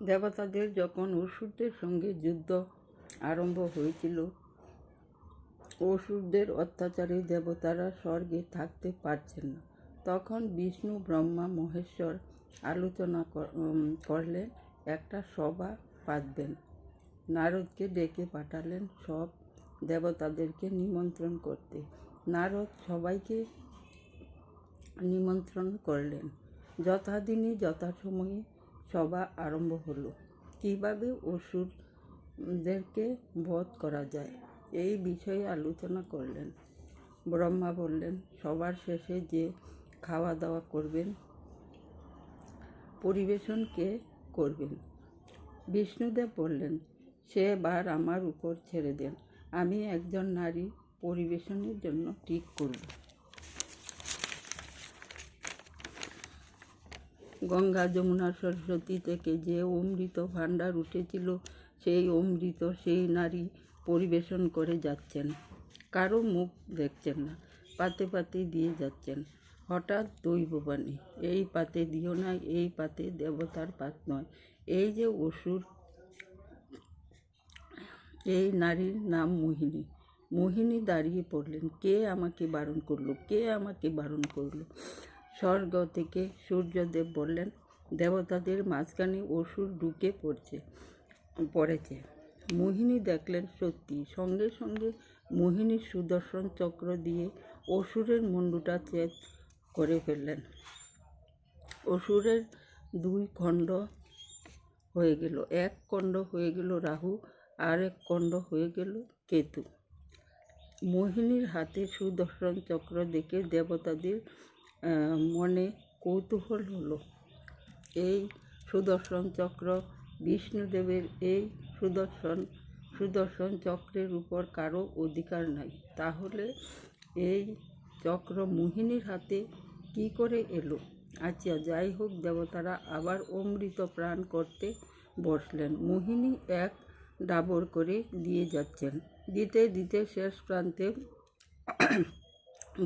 দেবতাদের যখন অসুরদের সঙ্গে যুদ্ধ আরম্ভ হয়েছিল, অসুরদের অত্যাচারে দেবতারা স্বর্গে থাকতে পারছেন না, তখন বিষ্ণু ব্রহ্মা মহেশ্বর আলোচনা করলেন, একটা সভা পাতবেন। নারদকে ডেকে পাঠালেন সব দেবতাদেরকে নিমন্ত্রণ করতে। নারদ সবাইকে নিমন্ত্রণ করলেন। যথাদিনে যথাসময়ে সভা আরম্ভ হলো। কীভাবে অসুরদেরকে বধ করা যায় এই বিষয়ে আলোচনা করলেন। ব্রহ্মা বললেন, সবার শেষে যে খাওয়া দাওয়া করবেন, পরিবেশন কে করবেন? বিষ্ণুদেব বললেন, সে বার আমার উপর ছেড়ে দেন, আমি একজন নারী পরিবেশনের জন্য ঠিক করব। গঙ্গা, যমুনা, সরস্বতী থেকে যে অমৃত ভাণ্ডার উঠেছিল, সেই অমৃত সেই নারী পরিবেশন করে যাচ্ছেন। কারো মুখ দেখছেন না, পাতে পাতে দিয়ে যাচ্ছেন। হঠাৎ দৈববাণী, এই পাতে দিও না, এই পাতে দেবতার পাত নয়। এই যে অসুর, এই নারীর নাম মোহিনী। মোহিনী দাঁড়িয়ে পড়লেন, কে আমাকে বারণ করলো, কে আমাকে বারণ করলো? স্বর্গ থেকে সূর্যদেব বললেন, দেবতাদের মাঝখানে অসুর ঢুকে পড়েছে। মোহিনী দেখলেন সত্যি। সঙ্গে সঙ্গে মোহিনীর সুদর্শন চক্র দিয়ে অসুরের মুন্ডুটা ছেদ করে ফেললেন। অসুরের দুই খণ্ড হয়ে গেল, এক খণ্ড হয়ে গেল রাহু, আর এক খণ্ড হয়ে গেল কেতু। মোহিনীর হাতে সুদর্শন চক্র দেখে দেবতাদের মনে কৌতূহল হলো। এই সুদর্শন চক্র বিষ্ণুদেবের, এই সুদর্শন চক্রের উপর কারো অধিকার নাই। তাহলে এই চক্র মোহিনীর হাতে কি করে এলো? আচ্ছা, যাই হোক, দেবতারা আবার অমৃত প্রাণ করতে বসলেন। মোহিনী এক ডাবর করে দিয়ে যাচ্ছেন। দিতে দিতে শেষ প্রান্তে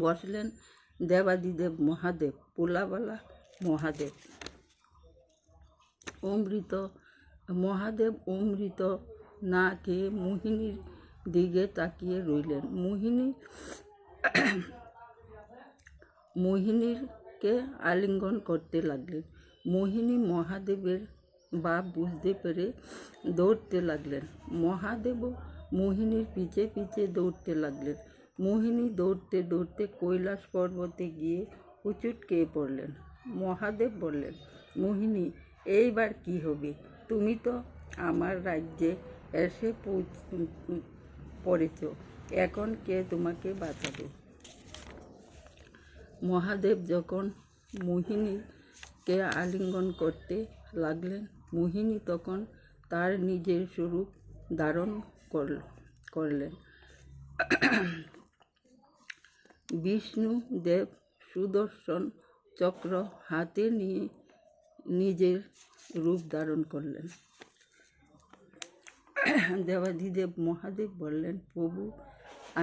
বসলেন দেবাদিদেব মহাদেব, পোলাবালা মহাদেব। মহাদেব অমৃত না খেয়ে মোহিনীর দিকে তাকিয়ে রইলেন। মোহিনীরকে আলিঙ্গন করতে লাগলেন। মোহিনী মহাদেবের ভাব বুঝতে পেরে দৌড়তে লাগলেন। মহাদেবও মোহিনীর পিছে পিছে দৌড়তে লাগলেন। মোহিনী দৌড়তে দৌড়তে কৈলাস পর্বতে গিয়ে হুঁচট খেয়ে পড়লেন। মহাদেব বললেন, মোহিনী, এইবার কি হবে? তুমি তো আমার রাজ্যে এসে পড়েছ, এখন কে তোমাকে বাঁচাবে? মহাদেব যখন মোহিনীকে আলিঙ্গন করতে লাগলেন, মোহিনী তখন তার নিজের স্বরূপ ধারণ করলেন। বিষ্ণুদেব সুদর্শন চক্র হাতে নিয়ে নিজের রূপ ধারণ করলেন। দেবাদিদেব মহাদেব বললেন, প্রভু,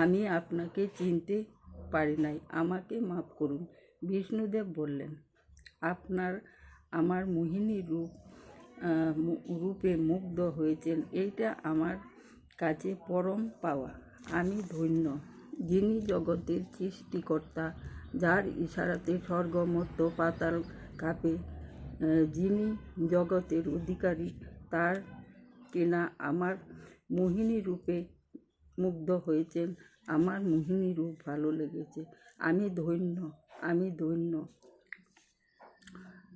আমি আপনাকে চিনতে পারি নাই, আমাকে মাফ করুন। বিষ্ণুদেব বললেন, আমার মোহিনী রূপে মুগ্ধ হয়েছেন, এইটা আমার কাছে পরম পাওয়া। আমি ধন্য। যিনি জগতের সৃষ্টিকর্তা, যার ইশারাতে স্বর্গ মর্ত্য পাতাল কাঁপে, যিনি জগতের অধিকারী, তার কিনা আমার মোহিনী রূপে মুগ্ধ হয়েছেন, আমার মোহিনী রূপ ভালো লেগেছে। আমি ধন্য, আমি ধন্য।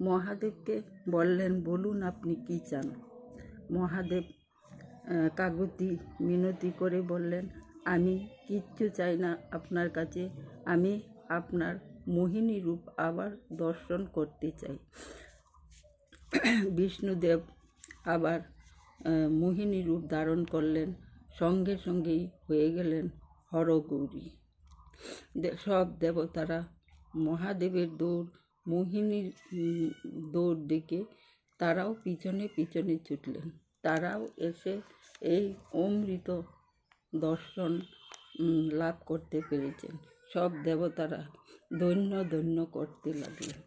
মহাদেবকে বললেন, বলুন আপনি কি চান? মহাদেব কাকুতি মিনতি করে বললেন, আমি কিচ্ছু চাই না আপনার কাছে, আমি আপনার মোহিনী রূপ আবার দর্শন করতে চাই। বিষ্ণুদেব আবার মোহিনী রূপ ধারণ করলেন, সঙ্গে সঙ্গেই হয়ে গেলেন হরগৌরী। সব দেবতারা মহাদেবের মোহিনীর দৌড় দেখে তারাও পিছনে পিছনে ছুটলেন। তারাও এসে এই অমৃত দর্শন লাভ করতে পেরেছেন। সব দেবতারা ধন্য ধন্য করতে লাগলেন।